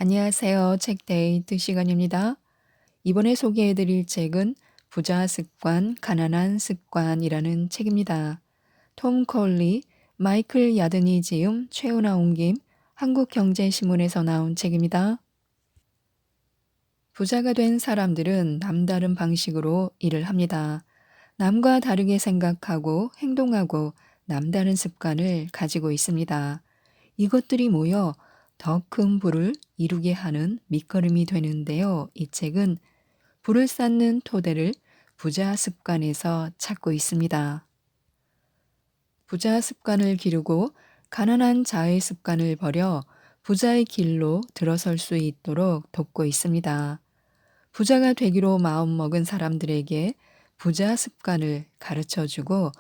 안녕하세요. 책데이트 시간입니다. 이번에 소개해드릴 책은 부자 습관, 가난한 습관이라는 책입니다. 톰 콜리, 마이클 야드니 지음, 최은아 옮김, 한국경제신문에서 나온 책입니다. 부자가 된 사람들은 남다른 방식으로 일을 합니다. 남과 다르게 생각하고 행동하고 남다른 습관을 가지고 있습니다. 이것들이 모여 더 큰 부를 이루게 하는 밑거름이 되는데요. 이 책은 부를 쌓는 토대를 부자 습관에서 찾고 있습니다. 부자 습관을 기르고 가난한 자의 습관을 버려 부자의 길로 들어설 수 있도록 돕고 있습니다. 부자가 되기로 마음먹은 사람들에게 부자 습관을 가르쳐 주고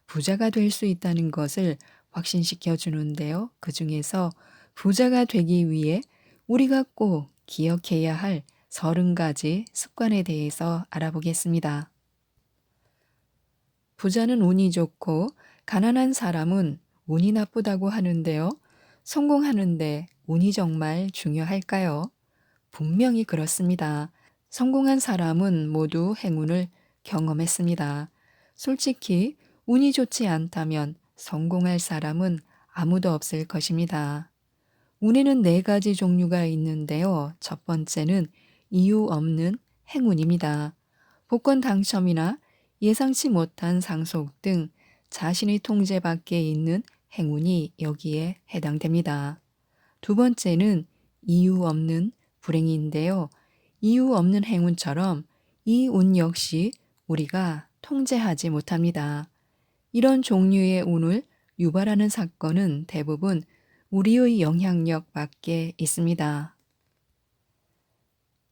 부자가 될 수 있다는 것을 확신시켜 주는데요. 그 중에서 부자가 되기 위해 우리가 꼭 기억해야 할 30가지 습관에 대해서 알아보겠습니다. 부자는 운이 좋고 가난한 사람은 운이 나쁘다고 하는데요. 성공하는데 운이 정말 중요할까요? 분명히 그렇습니다. 성공한 사람은 모두 행운을 경험했습니다. 솔직히 운이 좋지 않다면 성공할 사람은 아무도 없을 것입니다. 운에는 4가지 종류가 있는데요. 첫 번째는 이유 없는 행운입니다. 복권 당첨이나 예상치 못한 상속 등 자신의 통제 밖에 있는 행운이 여기에 해당됩니다. 두 번째는 이유 없는 불행인데요. 이유 없는 행운처럼 이 운 역시 우리가 통제하지 못합니다. 이런 종류의 운을 유발하는 사건은 대부분 우리의 영향력 밖에 있습니다.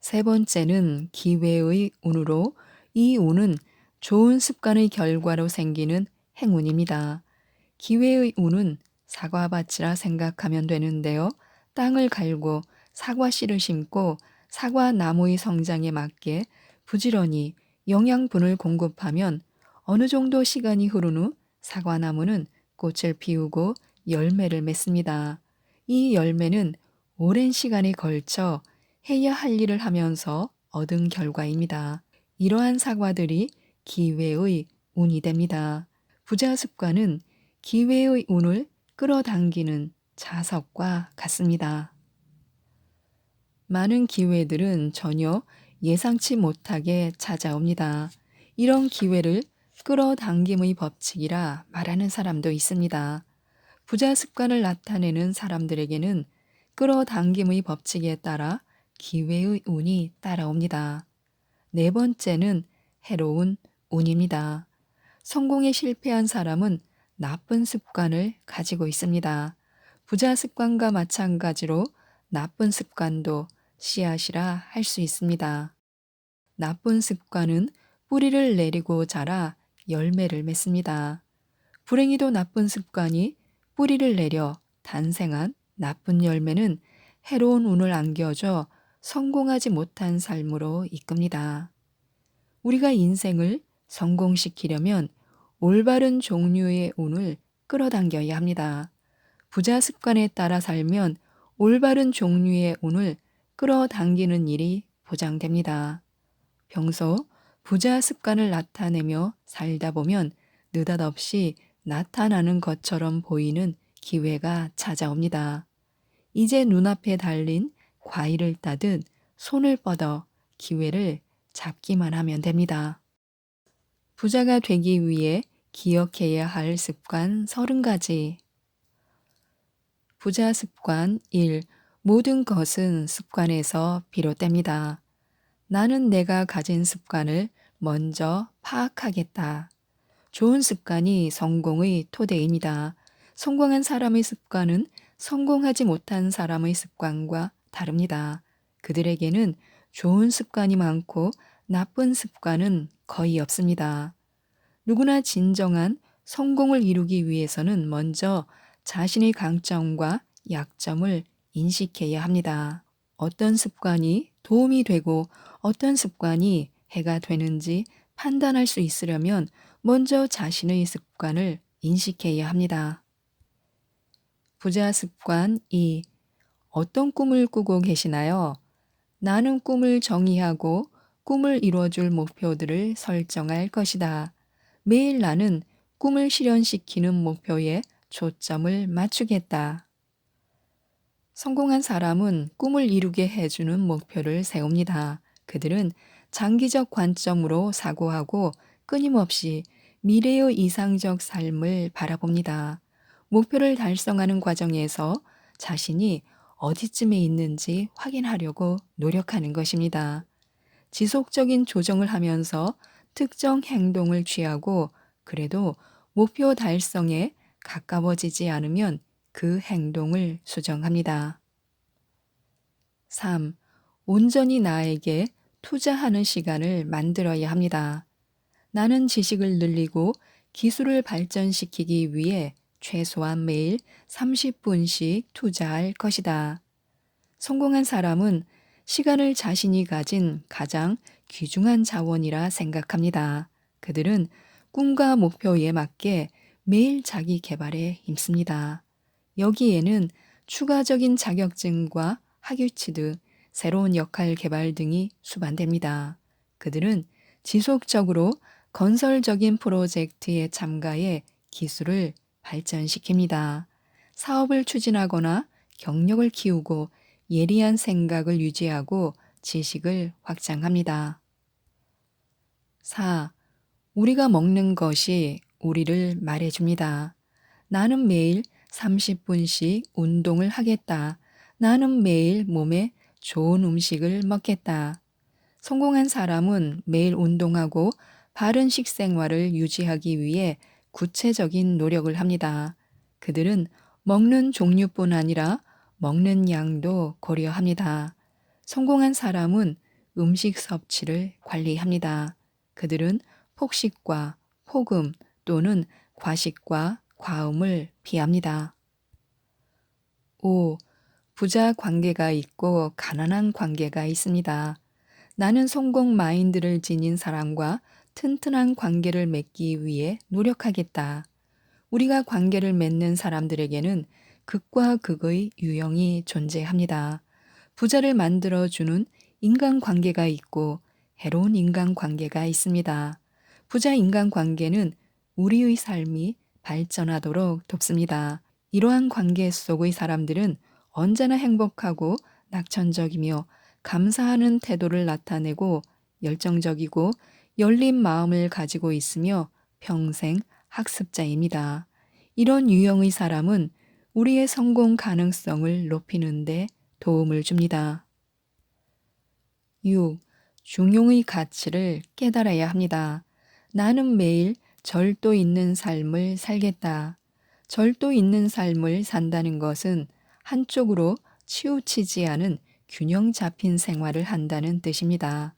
세 번째는 기회의 운으로 이 운은 좋은 습관의 결과로 생기는 행운입니다. 기회의 운은 사과밭이라 생각하면 되는데요. 땅을 갈고 사과 씨를 심고 사과 나무의 성장에 맞게 부지런히 영양분을 공급하면 어느 정도 시간이 흐른 후 사과나무는 꽃을 피우고 열매를 맺습니다. 이 열매는 오랜 시간에 걸쳐 해야 할 일을 하면서 얻은 결과입니다. 이러한 사과들이 기회의 운이 됩니다. 부자 습관은 기회의 운을 끌어당기는 자석과 같습니다. 많은 기회들은 전혀 예상치 못하게 찾아옵니다. 이런 기회를 끌어당김의 법칙이라 말하는 사람도 있습니다. 부자 습관을 나타내는 사람들에게는 끌어당김의 법칙에 따라 기회의 운이 따라옵니다. 네 번째는 해로운 운입니다. 성공에 실패한 사람은 나쁜 습관을 가지고 있습니다. 부자 습관과 마찬가지로 나쁜 습관도 씨앗이라 할 수 있습니다. 나쁜 습관은 뿌리를 내리고 자라 열매를 맺습니다. 불행히도 나쁜 습관이 뿌리를 내려 탄생한 나쁜 열매는 해로운 운을 안겨줘 성공하지 못한 삶으로 이끕니다. 우리가 인생을 성공시키려면 올바른 종류의 운을 끌어당겨야 합니다. 부자 습관에 따라 살면 올바른 종류의 운을 끌어당기는 일이 보장됩니다. 평소 부자 습관을 나타내며 살다 보면 느닷없이 나타나는 것처럼 보이는 기회가 찾아옵니다. 이제 눈앞에 달린 과일을 따듯 손을 뻗어 기회를 잡기만 하면 됩니다. 부자가 되기 위해 기억해야 할 습관 30가지. 부자 습관 1. 모든 것은 습관에서 비롯됩니다. 나는 내가 가진 습관을 먼저 파악하겠다. 좋은 습관이 성공의 토대입니다. 성공한 사람의 습관은 성공하지 못한 사람의 습관과 다릅니다. 그들에게는 좋은 습관이 많고 나쁜 습관은 거의 없습니다. 누구나 진정한 성공을 이루기 위해서는 먼저 자신의 강점과 약점을 인식해야 합니다. 어떤 습관이 도움이 되고 어떤 습관이 해가 되는지 판단할 수 있으려면 먼저 자신의 습관을 인식해야 합니다. 부자 습관 2. 어떤 꿈을 꾸고 계시나요? 나는 꿈을 정의하고 꿈을 이루어줄 목표들을 설정할 것이다. 매일 나는 꿈을 실현시키는 목표에 초점을 맞추겠다. 성공한 사람은 꿈을 이루게 해주는 목표를 세웁니다. 그들은 장기적 관점으로 사고하고 끊임없이 미래의 이상적 삶을 바라봅니다. 목표를 달성하는 과정에서 자신이 어디쯤에 있는지 확인하려고 노력하는 것입니다. 지속적인 조정을 하면서 특정 행동을 취하고 그래도 목표 달성에 가까워지지 않으면 그 행동을 수정합니다. 3. 온전히 나에게 투자하는 시간을 만들어야 합니다. 나는 지식을 늘리고 기술을 발전시키기 위해 최소한 매일 30분씩 투자할 것이다. 성공한 사람은 시간을 자신이 가진 가장 귀중한 자원이라 생각합니다. 그들은 꿈과 목표에 맞게 매일 자기 개발에 힘씁니다. 여기에는 추가적인 자격증과 학위치 등 새로운 역할 개발 등이 수반됩니다. 그들은 지속적으로 건설적인 프로젝트에 참가해 기술을 발전시킵니다. 사업을 추진하거나 경력을 키우고 예리한 생각을 유지하고 지식을 확장합니다. 4. 우리가 먹는 것이 우리를 말해줍니다. 나는 매일 30분씩 운동을 하겠다. 나는 매일 몸에 좋은 음식을 먹겠다. 성공한 사람은 매일 운동하고 바른 식생활을 유지하기 위해 구체적인 노력을 합니다. 그들은 먹는 종류뿐 아니라 먹는 양도 고려합니다. 성공한 사람은 음식 섭취를 관리합니다. 그들은 폭식과 폭음 또는 과식과 과음을 피합니다. 5. 부자 관계가 있고 가난한 관계가 있습니다. 나는 성공 마인드를 지닌 사람과 튼튼한 관계를 맺기 위해 노력하겠다. 우리가 관계를 맺는 사람들에게는 극과 극의 유형이 존재합니다. 부자를 만들어주는 인간관계가 있고 해로운 인간관계가 있습니다. 부자 인간관계는 우리의 삶이 발전하도록 돕습니다. 이러한 관계 속의 사람들은 언제나 행복하고 낙천적이며 감사하는 태도를 나타내고 열정적이고 열린 마음을 가지고 있으며 평생 학습자입니다. 이런 유형의 사람은 우리의 성공 가능성을 높이는 데 도움을 줍니다. 6. 중용의 가치를 깨달아야 합니다. 나는 매일 절도 있는 삶을 살겠다. 절도 있는 삶을 산다는 것은 한쪽으로 치우치지 않은 균형 잡힌 생활을 한다는 뜻입니다.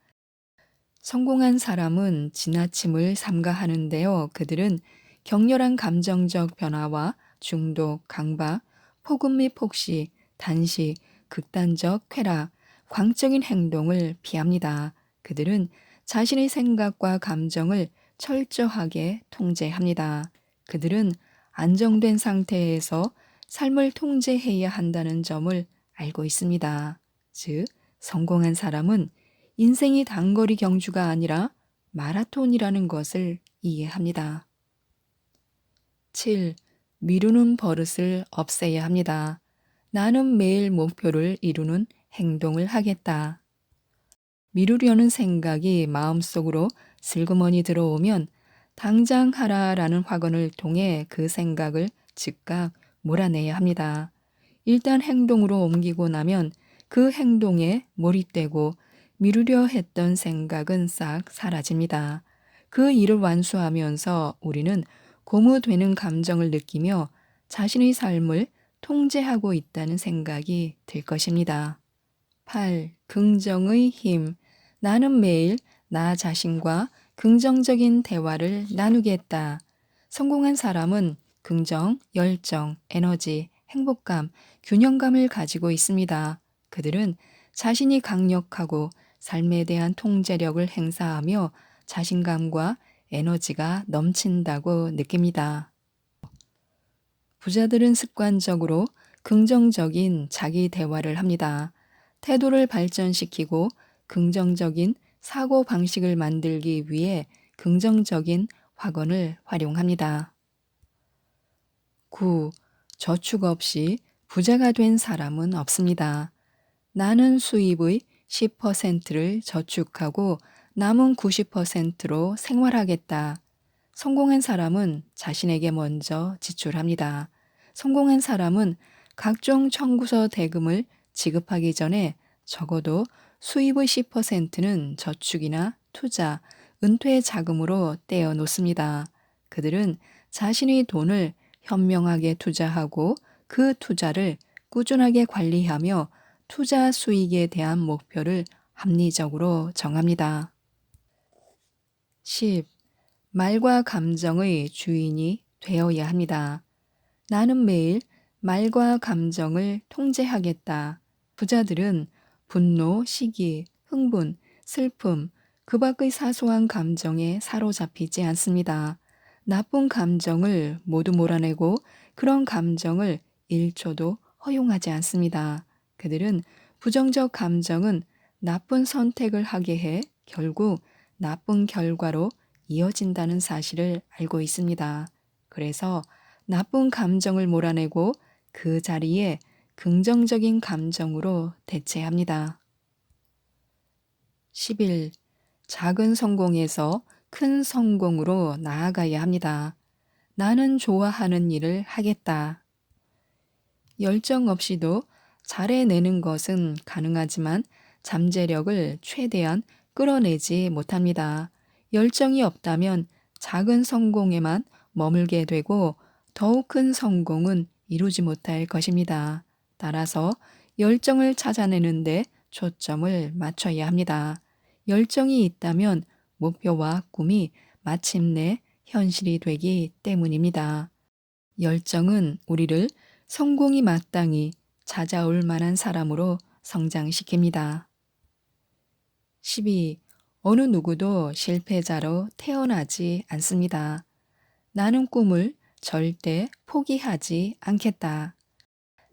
성공한 사람은 지나침을 삼가하는데요. 그들은 격렬한 감정적 변화와 중독, 강박, 폭음 및 폭식, 단식, 극단적 쾌락, 광적인 행동을 피합니다. 그들은 자신의 생각과 감정을 철저하게 통제합니다. 그들은 안정된 상태에서 삶을 통제해야 한다는 점을 알고 있습니다. 즉, 성공한 사람은 인생이 단거리 경주가 아니라 마라톤이라는 것을 이해합니다. 7. 미루는 버릇을 없애야 합니다. 나는 매일 목표를 이루는 행동을 하겠다. 미루려는 생각이 마음속으로 슬그머니 들어오면 당장 하라라는 확언을 통해 그 생각을 즉각 몰아내야 합니다. 일단 행동으로 옮기고 나면 그 행동에 몰입되고 미루려 했던 생각은 싹 사라집니다. 그 일을 완수하면서 우리는 고무되는 감정을 느끼며 자신의 삶을 통제하고 있다는 생각이 들 것입니다. 8. 긍정의 힘. 나는 매일 나 자신과 긍정적인 대화를 나누겠다. 성공한 사람은 긍정, 열정, 에너지, 행복감, 균형감을 가지고 있습니다. 그들은 자신이 강력하고 삶에 대한 통제력을 행사하며 자신감과 에너지가 넘친다고 느낍니다. 부자들은 습관적으로 긍정적인 자기 대화를 합니다. 태도를 발전시키고 긍정적인 사고 방식을 만들기 위해 긍정적인 확언을 활용합니다. 9. 저축 없이 부자가 된 사람은 없습니다. 나는 수입의 10%를 저축하고 남은 90%로 생활하겠다. 성공한 사람은 자신에게 먼저 지출합니다. 성공한 사람은 각종 청구서 대금을 지급하기 전에 적어도 수입의 10%는 저축이나 투자, 은퇴 자금으로 떼어 놓습니다. 그들은 자신의 돈을 현명하게 투자하고 그 투자를 꾸준하게 관리하며 투자 수익에 대한 목표를 합리적으로 정합니다. 10. 말과 감정의 주인이 되어야 합니다. 나는 매일 말과 감정을 통제하겠다. 부자들은 분노, 시기, 흥분, 슬픔, 그 밖의 사소한 감정에 사로잡히지 않습니다. 나쁜 감정을 모두 몰아내고 그런 감정을 1초도 허용하지 않습니다. 그들은 부정적 감정은 나쁜 선택을 하게 해 결국 나쁜 결과로 이어진다는 사실을 알고 있습니다. 그래서 나쁜 감정을 몰아내고 그 자리에 긍정적인 감정으로 대체합니다. 11. 작은 성공에서 큰 성공으로 나아가야 합니다. 나는 좋아하는 일을 하겠다. 열정 없이도 잘해내는 것은 가능하지만 잠재력을 최대한 끌어내지 못합니다. 열정이 없다면 작은 성공에만 머물게 되고 더욱 큰 성공은 이루지 못할 것입니다. 따라서 열정을 찾아내는데 초점을 맞춰야 합니다. 열정이 있다면 목표와 꿈이 마침내 현실이 되기 때문입니다. 열정은 우리를 성공이 마땅히 찾아올 만한 사람으로 성장시킵니다. 12. 어느 누구도 실패자로 태어나지 않습니다. 나는 꿈을 절대 포기하지 않겠다.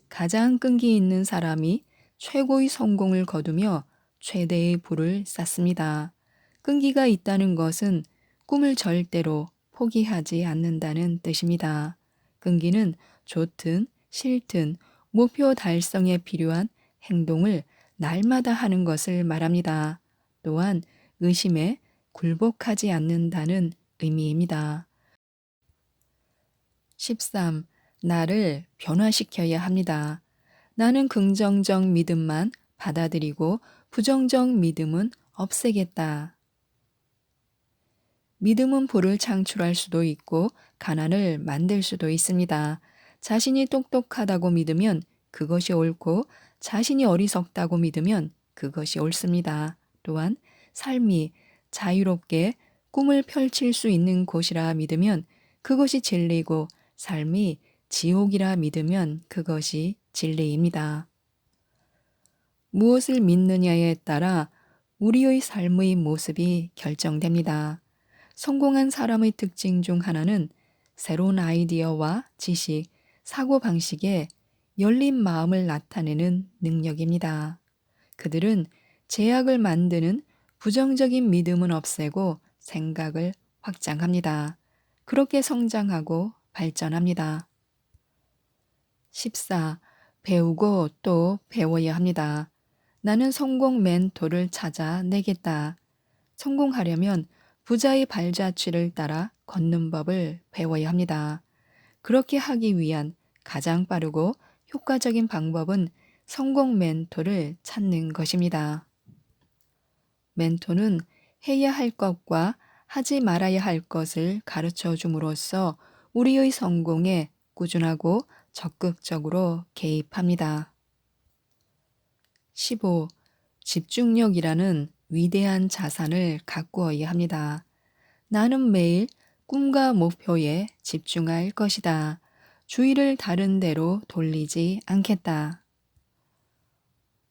가장 끈기 있는 사람이 최고의 성공을 거두며 최대의 부를 쌓습니다. 끈기가 있다는 것은 꿈을 절대로 포기하지 않는다는 뜻입니다. 끈기는 좋든 싫든 목표 달성에 필요한 행동을 날마다 하는 것을 말합니다. 또한 의심에 굴복하지 않는다는 의미입니다. 13. 나를 변화시켜야 합니다. 나는 긍정적 믿음만 받아들이고 부정적 믿음은 없애겠다. 믿음은 부를 창출할 수도 있고 가난을 만들 수도 있습니다. 자신이 똑똑하다고 믿으면 그것이 옳고 자신이 어리석다고 믿으면 그것이 옳습니다. 또한 삶이 자유롭게 꿈을 펼칠 수 있는 곳이라 믿으면 그것이 진리고 삶이 지옥이라 믿으면 그것이 진리입니다. 무엇을 믿느냐에 따라 우리의 삶의 모습이 결정됩니다. 성공한 사람의 특징 중 하나는 새로운 아이디어와 지식, 사고방식에 열린 마음을 나타내는 능력입니다. 그들은 제약을 만드는 부정적인 믿음은 없애고 생각을 확장합니다. 그렇게 성장하고 발전합니다. 14. 배우고 또 배워야 합니다. 나는 성공 멘토를 찾아내겠다. 성공하려면 부자의 발자취를 따라 걷는 법을 배워야 합니다. 그렇게 하기 위한 가장 빠르고 효과적인 방법은 성공 멘토를 찾는 것입니다. 멘토는 해야 할 것과 하지 말아야 할 것을 가르쳐 줌으로써 우리의 성공에 꾸준하고 적극적으로 개입합니다. 15. 집중력이라는 위대한 자산을 가꾸어야 합니다. 나는 매일 꿈과 목표에 집중할 것이다. 주의를 다른 데로 돌리지 않겠다.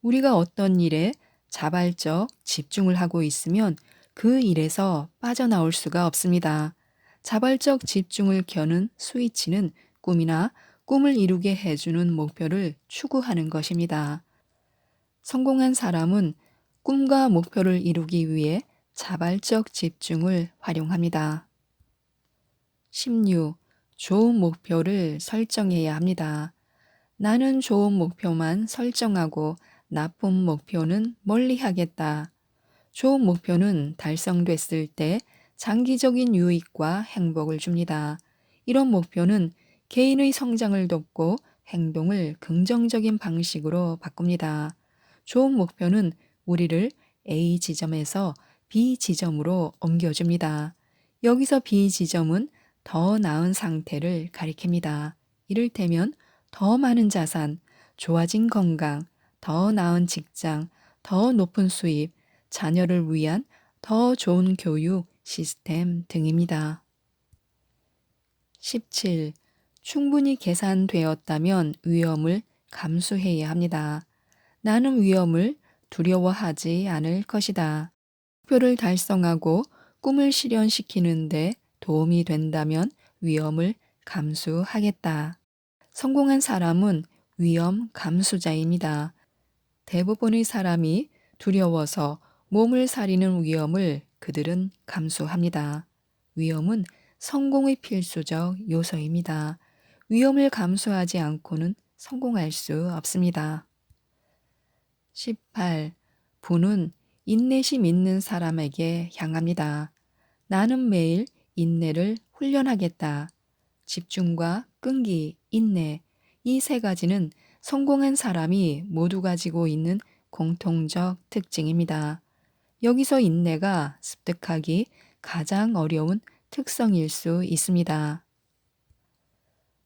우리가 어떤 일에 자발적 집중을 하고 있으면 그 일에서 빠져나올 수가 없습니다. 자발적 집중을 켜는 스위치는 꿈이나 꿈을 이루게 해주는 목표를 추구하는 것입니다. 성공한 사람은 꿈과 목표를 이루기 위해 자발적 집중을 활용합니다. 16. 좋은 목표를 설정해야 합니다. 나는 좋은 목표만 설정하고 나쁜 목표는 멀리 하겠다. 좋은 목표는 달성됐을 때 장기적인 유익과 행복을 줍니다. 이런 목표는 개인의 성장을 돕고 행동을 긍정적인 방식으로 바꿉니다. 좋은 목표는 우리를 A 지점에서 B 지점으로 옮겨줍니다. 여기서 B 지점은 더 나은 상태를 가리킵니다. 이를테면 더 많은 자산, 좋아진 건강, 더 나은 직장, 더 높은 수입, 자녀를 위한 더 좋은 교육 시스템 등입니다. 17. 충분히 계산되었다면 위험을 감수해야 합니다. 나는 위험을 두려워하지 않을 것이다. 목표를 달성하고 꿈을 실현시키는데 도움이 된다면 위험을 감수하겠다. 성공한 사람은 위험 감수자입니다. 대부분의 사람이 두려워서 몸을 사리는 위험을 그들은 감수합니다. 위험은 성공의 필수적 요소입니다. 위험을 감수하지 않고는 성공할 수 없습니다. 18. 부는 인내심 있는 사람에게 향합니다. 나는 매일 인내를 훈련하겠다. 집중과 끈기, 인내, 이 세 가지는 성공한 사람이 모두 가지고 있는 공통적 특징입니다. 여기서 인내가 습득하기 가장 어려운 특성일 수 있습니다.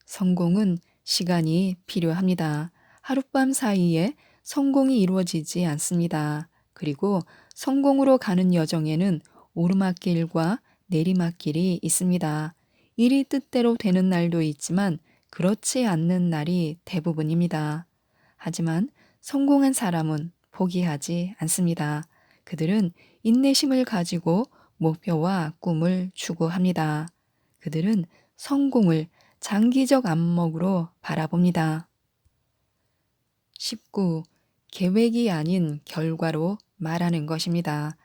성공은 시간이 필요합니다. 하룻밤 사이에 성공이 이루어지지 않습니다. 그리고 성공으로 가는 여정에는 오르막길과 내리막길이 있습니다. 일이 뜻대로 되는 날도 있지만 그렇지 않는 날이 대부분입니다. 하지만 성공한 사람은 포기하지 않습니다. 그들은 인내심을 가지고 목표와 꿈을 추구합니다. 그들은 성공을 장기적 안목으로 바라봅니다. 19. 계획이 아닌 결과로 말하는 것입니다.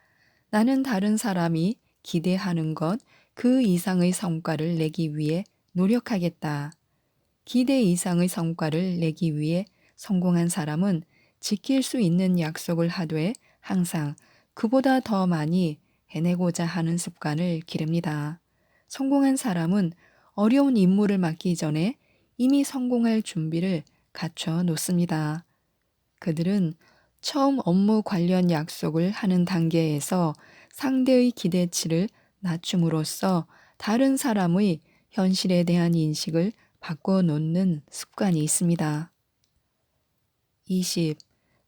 나는 다른 사람이 기대하는 것 그 이상의 성과를 내기 위해 노력하겠다. 기대 이상의 성과를 내기 위해 성공한 사람은 지킬 수 있는 약속을 하되 항상 그보다 더 많이 해내고자 하는 습관을 기릅니다. 성공한 사람은 어려운 임무를 맡기 전에 이미 성공할 준비를 갖춰 놓습니다. 그들은 처음 업무 관련 약속을 하는 단계에서 상대의 기대치를 낮춤으로써 다른 사람의 현실에 대한 인식을 바꿔놓는 습관이 있습니다. 20.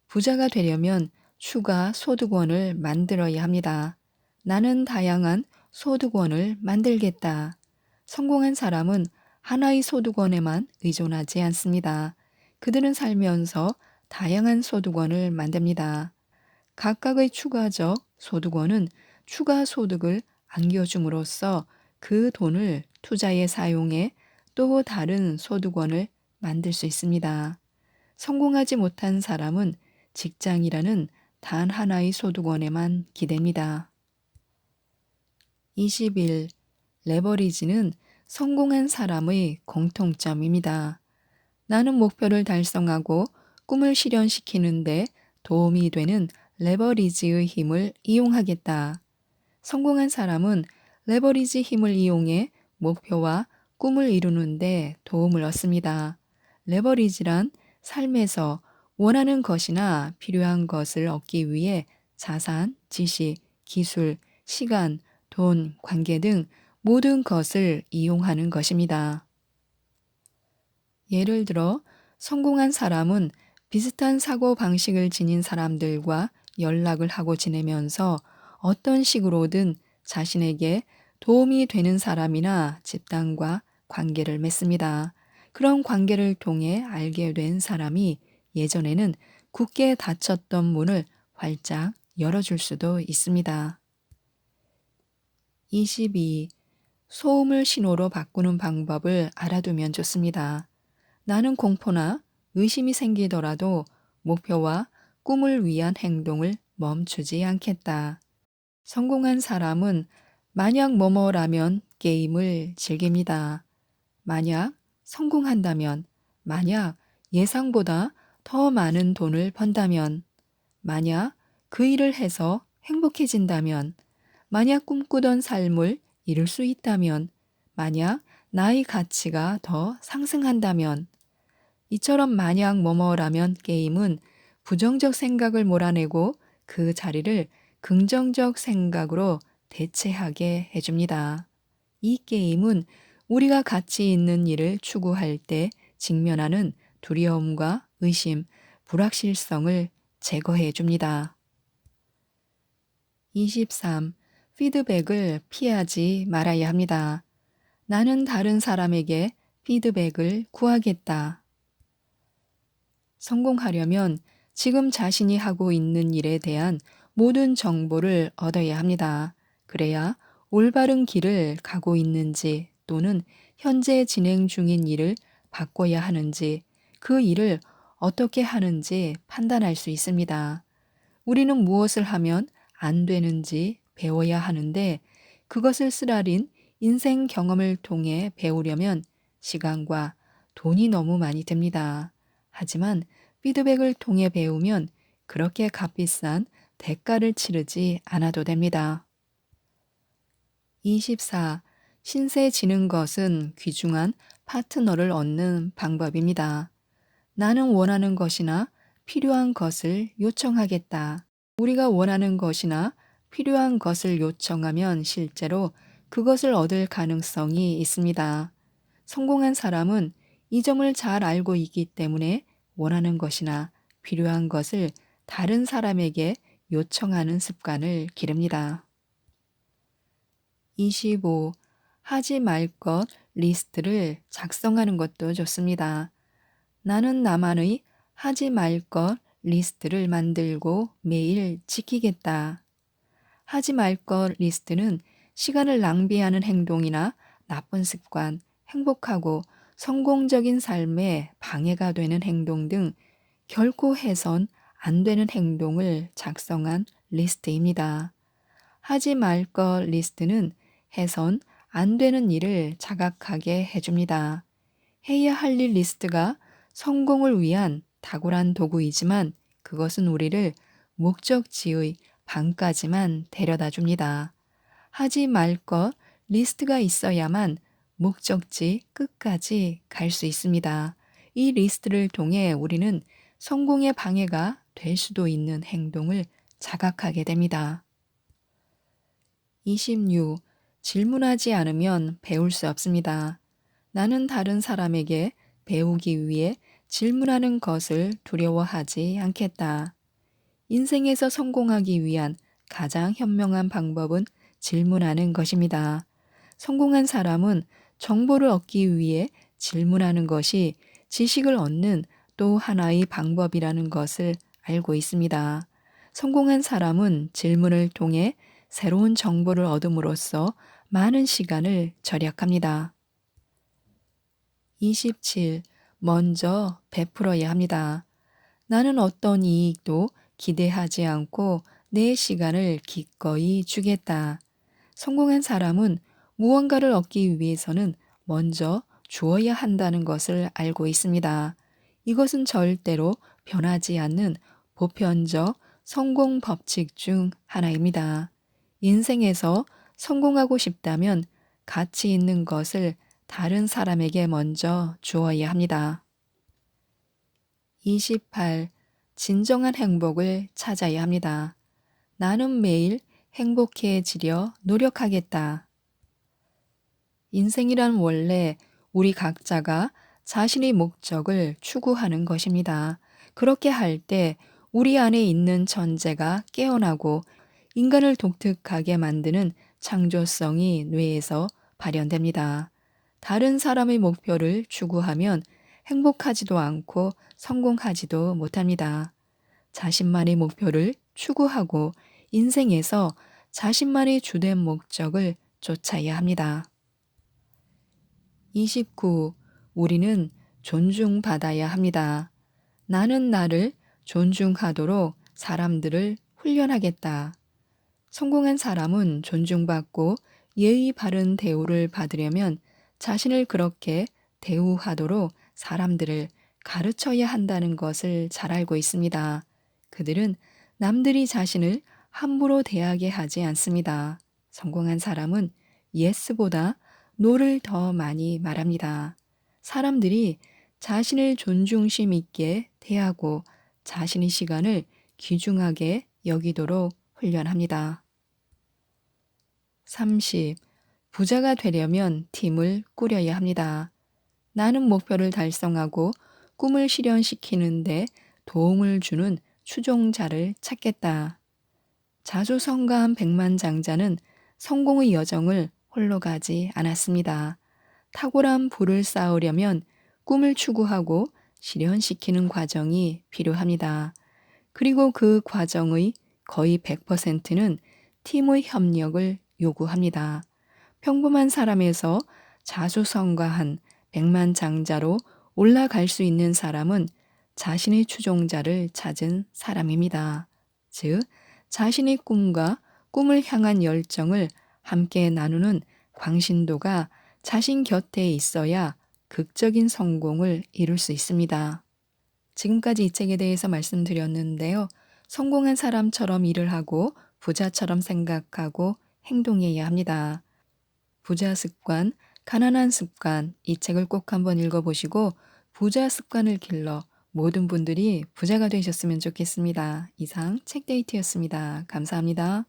부자가 되려면 추가 소득원을 만들어야 합니다. 나는 다양한 소득원을 만들겠다. 성공한 사람은 하나의 소득원에만 의존하지 않습니다. 그들은 살면서 다양한 소득원을 만듭니다. 각각의 추가적 소득원은 추가 소득을 안겨줌으로써 그 돈을 투자에 사용해 또 다른 소득원을 만들 수 있습니다. 성공하지 못한 사람은 직장이라는 단 하나의 소득원에만 기댑니다. 21. 레버리지는 성공한 사람의 공통점입니다. 나는 목표를 달성하고 꿈을 실현시키는데 도움이 되는 레버리지의 힘을 이용하겠다. 성공한 사람은 레버리지 힘을 이용해 목표와 꿈을 이루는데 도움을 얻습니다. 레버리지란 삶에서 원하는 것이나 필요한 것을 얻기 위해 자산, 지식, 기술, 시간, 돈, 관계 등 모든 것을 이용하는 것입니다. 예를 들어 성공한 사람은 비슷한 사고 방식을 지닌 사람들과 연락을 하고 지내면서 어떤 식으로든 자신에게 도움이 되는 사람이나 집단과 관계를 맺습니다. 그런 관계를 통해 알게 된 사람이 예전에는 굳게 닫혔던 문을 활짝 열어줄 수도 있습니다. 22. 소음을 신호로 바꾸는 방법을 알아두면 좋습니다. 나는 공포나 의심이 생기더라도 목표와 꿈을 위한 행동을 멈추지 않겠다. 성공한 사람은 만약 뭐뭐라면 게임을 즐깁니다. 만약 성공한다면, 만약 예상보다 더 많은 돈을 번다면, 만약 그 일을 해서 행복해진다면, 만약 꿈꾸던 삶을 이룰 수 있다면, 만약 나의 가치가 더 상승한다면, 이처럼 만약 뭐뭐라면 게임은 부정적 생각을 몰아내고 그 자리를 긍정적 생각으로 대체하게 해줍니다. 이 게임은 우리가 가치 있는 일을 추구할 때 직면하는 두려움과 의심, 불확실성을 제거해 줍니다. 23. 피드백을 피하지 말아야 합니다. 나는 다른 사람에게 피드백을 구하겠다. 성공하려면 지금 자신이 하고 있는 일에 대한 모든 정보를 얻어야 합니다. 그래야 올바른 길을 가고 있는지 또는 현재 진행 중인 일을 바꿔야 하는지 그 일을 어떻게 하는지 판단할 수 있습니다. 우리는 무엇을 하면 안 되는지 배워야 하는데 그것을 쓰라린 인생 경험을 통해 배우려면 시간과 돈이 너무 많이 듭니다. 하지만 피드백을 통해 배우면 그렇게 값비싼 대가를 치르지 않아도 됩니다. 24. 신세 지는 것은 귀중한 파트너를 얻는 방법입니다. 나는 원하는 것이나 필요한 것을 요청하겠다. 우리가 원하는 것이나 필요한 것을 요청하면 실제로 그것을 얻을 가능성이 있습니다. 성공한 사람은 이 점을 잘 알고 있기 때문에 원하는 것이나 필요한 것을 다른 사람에게 요청하는 습관을 기릅니다. 25. 하지 말 것 리스트를 작성하는 것도 좋습니다. 나는 나만의 하지 말 것 리스트를 만들고 매일 지키겠다. 하지 말 것 리스트는 시간을 낭비하는 행동이나 나쁜 습관, 행복하고 성공적인 삶에 방해가 되는 행동 등 결코 해선 안 되는 행동을 작성한 리스트입니다. 하지 말 것 리스트는 해선 안 되는 일을 자각하게 해줍니다. 해야 할 일 리스트가 성공을 위한 탁월한 도구이지만 그것은 우리를 목적지의 방까지만 데려다 줍니다. 하지 말 것 리스트가 있어야만 목적지 끝까지 갈 수 있습니다. 이 리스트를 통해 우리는 성공의 방해가 될 수도 있는 행동을 자각하게 됩니다. 26. 질문하지 않으면 배울 수 없습니다. 나는 다른 사람에게 배우기 위해 질문하는 것을 두려워하지 않겠다. 인생에서 성공하기 위한 가장 현명한 방법은 질문하는 것입니다. 성공한 사람은 정보를 얻기 위해 질문하는 것이 지식을 얻는 또 하나의 방법이라는 것을 알고 있습니다. 성공한 사람은 질문을 통해 새로운 정보를 얻음으로써 많은 시간을 절약합니다. 27. 먼저 베풀어야 합니다. 나는 어떤 이익도 기대하지 않고 내 시간을 기꺼이 주겠다. 성공한 사람은 무언가를 얻기 위해서는 먼저 주어야 한다는 것을 알고 있습니다. 이것은 절대로 변하지 않는 보편적 성공 법칙 중 하나입니다. 인생에서 성공하고 싶다면 가치 있는 것을 다른 사람에게 먼저 주어야 합니다. 28. 진정한 행복을 찾아야 합니다. 나는 매일 행복해지려 노력하겠다. 인생이란 원래 우리 각자가 자신의 목적을 추구하는 것입니다. 그렇게 할 때 우리 안에 있는 천재가 깨어나고 인간을 독특하게 만드는 창조성이 뇌에서 발현됩니다. 다른 사람의 목표를 추구하면 행복하지도 않고 성공하지도 못합니다. 자신만의 목표를 추구하고 인생에서 자신만의 주된 목적을 쫓아야 합니다. 29. 우리는 존중받아야 합니다. 나는 나를 존중하도록 사람들을 훈련하겠다. 성공한 사람은 존중받고 예의 바른 대우를 받으려면 자신을 그렇게 대우하도록 사람들을 가르쳐야 한다는 것을 잘 알고 있습니다. 그들은 남들이 자신을 함부로 대하게 하지 않습니다. 성공한 사람은 yes보다 no를 더 많이 말합니다. 사람들이 자신을 존중심 있게 대하고 자신의 시간을 귀중하게 여기도록 훈련합니다. 30. 부자가 되려면 팀을 꾸려야 합니다. 나는 목표를 달성하고 꿈을 실현시키는데 도움을 주는 추종자를 찾겠다. 자수성가한 백만장자는 성공의 여정을 홀로 가지 않았습니다. 탁월한 부를 쌓으려면 꿈을 추구하고 실현시키는 과정이 필요합니다. 그리고 그 과정의 거의 100%는 팀의 협력을 요구합니다. 평범한 사람에서 자수성가한 백만장자로 올라갈 수 있는 사람은 자신의 추종자를 찾은 사람입니다. 즉, 자신의 꿈과 꿈을 향한 열정을 함께 나누는 광신도가 자신 곁에 있어야 극적인 성공을 이룰 수 있습니다. 지금까지 이 책에 대해서 말씀드렸는데요. 성공한 사람처럼 일을 하고 부자처럼 생각하고 행동해야 합니다. 부자 습관, 가난한 습관, 이 책을 꼭 한번 읽어보시고 부자 습관을 길러 모든 분들이 부자가 되셨으면 좋겠습니다. 이상 책데이트였습니다. 감사합니다.